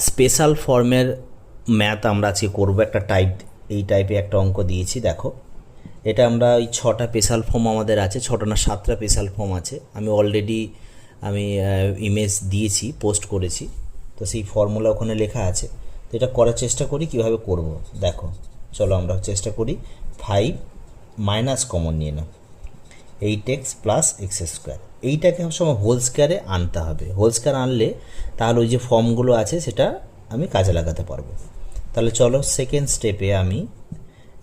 Special ফর্মের math আমরা আজকে করবো। একটা টাইপ, এই টাইপে একটা অঙ্ক দিয়েছি। দেখো, এটা আমরা ওই 6টা স্পেশাল ফর্ম আমাদের আছে, 6টা না 7টা স্পেশাল ফর্ম আছে। আমি অলরেডি ইমেজ দিয়েছি, পোস্ট করেছি, তো সেই ফর্মুলা ওখানে লেখা আছে। তো এটা করার চেষ্টা করি কিভাবে করব। দেখো, চলো আমরা চেষ্টা করি। 5 মাইনাস কমন নিয়ে নাও, 8x প্লাস এক্স স্কোয়ার। এইটাকে সবসময় হোল স্কোয়ারে আনতে হবে। হোল স্কোয়ার আনলে তাহলে ওই যে ফর্মগুলো আছে সেটা আমি কাজে লাগাতে পারবো। তাহলে চলো সেকেন্ড স্টেপে আমি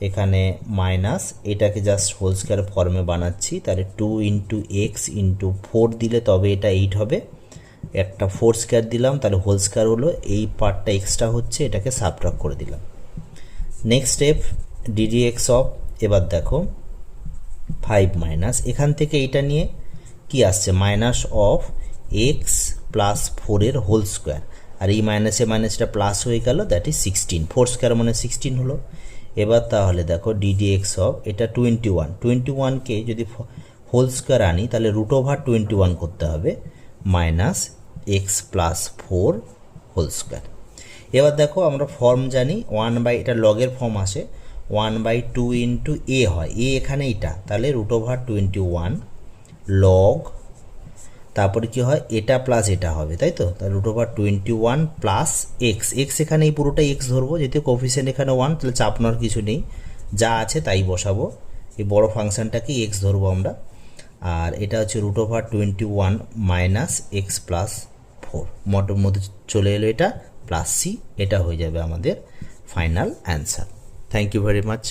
এখানে মাইনাস এটাকে জাস্ট হোল স্কোয়ার ফর্মে বানাচ্ছি। তাহলে 2 ইন্টু এক্স ইন্টু 4 দিলে তবে এটা 8 হবে। একটা 4 স্কোয়ার দিলাম, তাহলে হোল স্কোয়ার হলো, এই পার্টটা এক্সট্রা হচ্ছে, এটাকে সাবট্রাক্ট করে দিলাম। নেক্সট স্টেপ ডিডিএক্স অফ, এবার দেখো 5 মাইনাস এখান থেকে এইটা নিয়ে কি আসছে, মাইনাস অফ এক্স প্লাস 4-এর হোল স্কোয়ার। আর এই মাইনাসে মাইনাসটা প্লাস হয়ে গেল, দ্যাট ইজ 16। 4 স্কোয়ার মানে 16 হলো। এবার তাহলে দেখো ডিডিএক্স অফ, এটা 21, 21কে যদি হোল স্কোয়ার আনি তাহলে রুট ওভার 21 করতে হবে, minus x plus 4 whole square. এবার দেখো আমরা ফর্ম জানি, 1 বাই, এটা লগের ফর্ম আসে, 1/2 ইন্টু এ হয়, এ এখানে এটা, তাহলে রুট ওভার 21 লগ, তারপরে কি হয়, এটা প্লাস এটা হবে, তাই তো। তাহলে root over 21 plus x, x এখানে এই পুরোটাই এক্স ধরবো, যেহেতু কোফিসিয়েন্ট এখানে 1, তাহলে চাপ নেওয়ার কিছু নেই, যা আছে তাই বসাবো। এই বড় ফাংশনটাকে এক্স ধরবো আমরা। আর এটা হচ্ছে root over 21 minus x plus 4, মোটের মধ্যে চলে এলো এটা, প্লাস সি, এটা হয়ে যাবে আমাদের final answer. Thank you very much.